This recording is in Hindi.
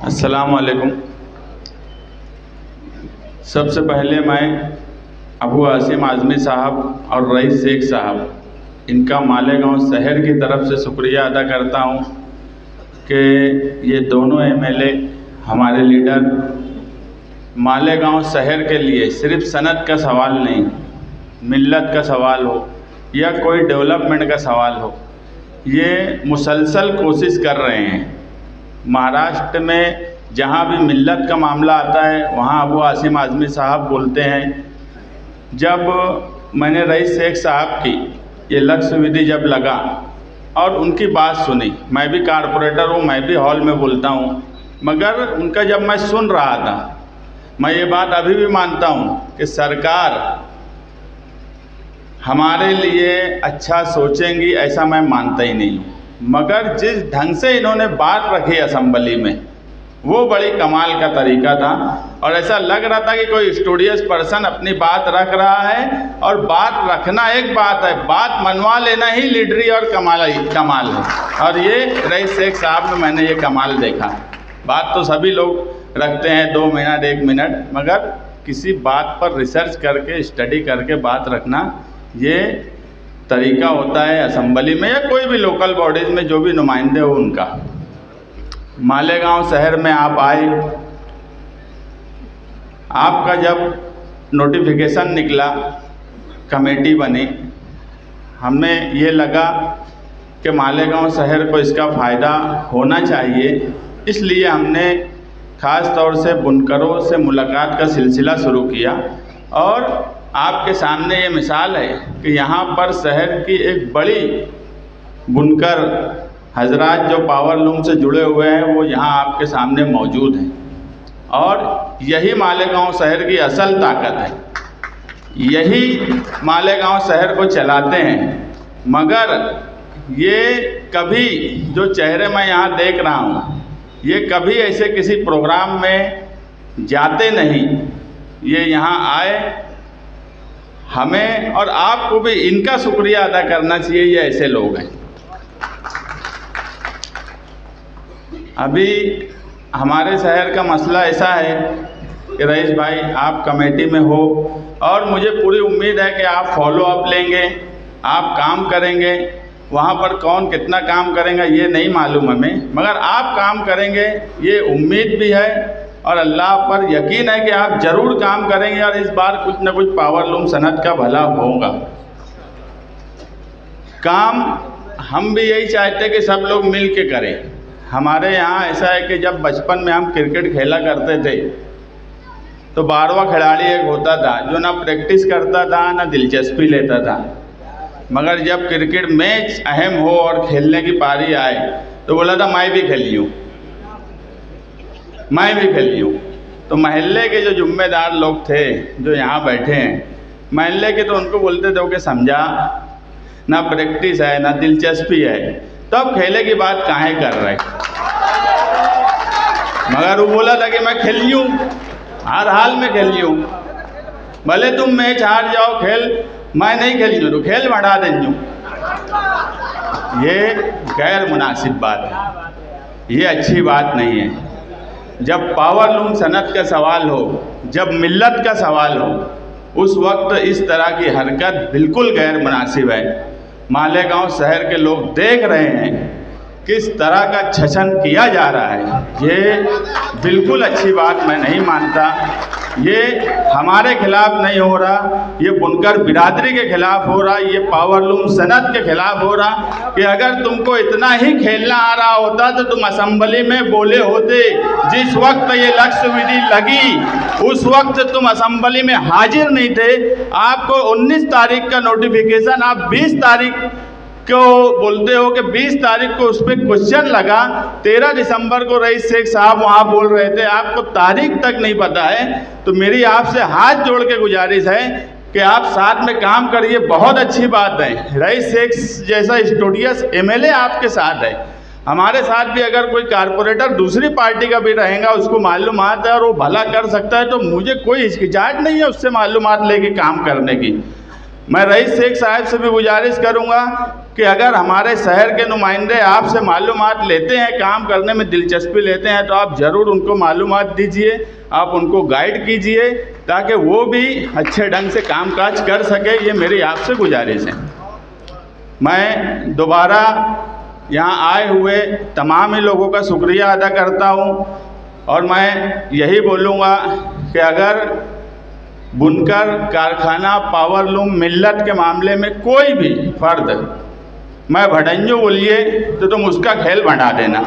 अस्सलाम वालेकुम। सबसे पहले मैं अबू आसिम आज़मी साहब और रईस शेख साहब इनका मालेगांव शहर की तरफ से शुक्रिया अदा करता हूँ कि ये दोनों एमएलए हमारे लीडर मालेगांव शहर के लिए सिर्फ सनत का सवाल नहीं, मिल्लत का सवाल हो या कोई डेवलपमेंट का सवाल हो, ये मुसलसल कोशिश कर रहे हैं। महाराष्ट्र में जहाँ भी मिल्लत का मामला आता है वहाँ अबू आसिम आज़मी साहब बोलते हैं। जब मैंने रईस शेख साहब की ये लक्ष्य विधि जब लगा और उनकी बात सुनी, मैं भी कारपोरेटर हूँ, मैं भी हॉल में बोलता हूँ, मगर उनका जब मैं सुन रहा था, मैं ये बात अभी भी मानता हूँ कि सरकार हमारे लिए अच्छा सोचेंगी, ऐसा मैं मानता ही नहीं हूँ। मगर जिस ढंग से इन्होंने बात रखी असेंबली में, वो बड़ी कमाल का तरीका था और ऐसा लग रहा था कि कोई स्टूडियस पर्सन अपनी बात रख रहा है। और बात रखना एक बात है, बात मनवा लेना ही लीडरी और कमाल है। और ये रईस शेख साहब में मैंने ये कमाल देखा। बात तो सभी लोग रखते हैं 2 मिनट 1 मिनट, मगर किसी बात पर रिसर्च करके स्टडी करके बात रखना ये तरीका होता है असेंबली में या कोई भी लोकल बॉडीज़ में जो भी नुमाइंदे हो उनका। मालेगांव शहर में आप आए, आपका जब नोटिफिकेशन निकला, कमेटी बनी, हमें ये लगा कि मालेगांव शहर को इसका फ़ायदा होना चाहिए, इसलिए हमने ख़ास तौर से बुनकरों से मुलाकात का सिलसिला शुरू किया। और आपके सामने ये मिसाल है कि यहाँ पर शहर की एक बड़ी बुनकर हजरात जो पावर लूम से जुड़े हुए हैं वो यहाँ आपके सामने मौजूद हैं। और यही मालेगांव शहर की असल ताकत है, यही मालेगांव शहर को चलाते हैं। मगर ये कभी जो चेहरे मैं यहाँ देख रहा हूँ, ये कभी ऐसे किसी प्रोग्राम में जाते नहीं। ये यहाँ आए, हमें और आपको भी इनका शुक्रिया अदा करना चाहिए, ये ऐसे लोग हैं। अभी हमारे शहर का मसला ऐसा है कि रईस भाई आप कमेटी में हो और मुझे पूरी उम्मीद है कि आप फॉलो अप लेंगे, आप काम करेंगे। वहाँ पर कौन कितना काम करेंगे ये नहीं मालूम हमें, मगर आप काम करेंगे ये उम्मीद भी है और अल्लाह पर यकीन है कि आप ज़रूर काम करेंगे और इस बार कुछ न कुछ पावर लूम सनत का भला होगा। काम हम भी यही चाहते हैं कि सब लोग मिल के करें। हमारे यहाँ ऐसा है कि जब बचपन में हम क्रिकेट खेला करते थे तो 12वां खिलाड़ी एक होता था जो ना प्रैक्टिस करता था ना दिलचस्पी लेता था, मगर जब क्रिकेट मैच अहम हो और खेलने की पारी आए तो बोला था मैं भी खेलियूँ, मैं भी खेलियूँ। तो महल्ले के जो जिम्मेदार लोग थे जो यहाँ बैठे हैं महल्ले के, तो उनको बोलते थे कि समझा ना प्रैक्टिस है ना दिलचस्पी है, तो अब खेले की बात काहे कर रहे। मगर वो बोला था कि मैं खेलियूँ, हर हाल में खेलियूँ, भले तुम मैच हार जाओ, खेल मैं नहीं खेलियूँ तो खेल बढ़ा देंगे। ये गैर मुनासिब बात है, ये अच्छी बात नहीं है। जब पावर लूम सनत का सवाल हो, जब मिल्लत का सवाल हो, उस वक्त इस तरह की हरकत बिल्कुल गैर मुनासिब है। मालेगांव शहर के लोग देख रहे हैं किस तरह का छछन किया जा रहा है, ये बिल्कुल अच्छी बात मैं नहीं मानता। ये हमारे खिलाफ नहीं हो रहा, ये बुनकर बिरादरी के खिलाफ हो रहा, ये पावर लूम सनत के खिलाफ हो रहा। कि अगर तुमको इतना ही खेलना आ रहा होता तो तुम असेंबली में बोले होते। जिस वक्त ये लक्ष्य विधि लगी उस वक्त तुम असेंबली में हाजिर नहीं थे। आपको 19 तारीख का नोटिफिकेशन, आप 20 तारीख को बोलते हो कि 20 तारीख को उस पर क्वेश्चन लगा, 13 दिसंबर को रईस शेख साहब वहाँ बोल रहे थे, आपको तारीख तक नहीं पता है। तो मेरी आपसे हाथ जोड़ के गुजारिश है कि आप साथ में काम करिए, बहुत अच्छी बात है। रईस शेख जैसा स्टूडियस एमएलए आपके साथ है, हमारे साथ भी अगर कोई कारपोरेटर दूसरी पार्टी का भी रहेगा, उसको मालूमात है और वो भला कर सकता है, तो मुझे कोई हिचकिचाहट नहीं है उससे मालूमात लेके काम करने की। मैं रईस शेख साहब से भी गुजारिश करूँगा कि अगर हमारे शहर के नुमाइंदे आपसे मालूमात लेते हैं, काम करने में दिलचस्पी लेते हैं, तो आप ज़रूर उनको मालूमात दीजिए, आप उनको गाइड कीजिए ताकि वो भी अच्छे ढंग से कामकाज कर सके। ये मेरी आपसे गुजारिश है। मैं दोबारा यहाँ आए हुए तमाम ही लोगों का शुक्रिया अदा करता हूँ और मैं यही बोलूँगा कि अगर बुनकर, कारखाना, पावर लूम, मिल्लत के मामले में कोई भी फ़र्द मैं भड़ंजू बोलिए तो तुम उसका खेल बढ़ा देना।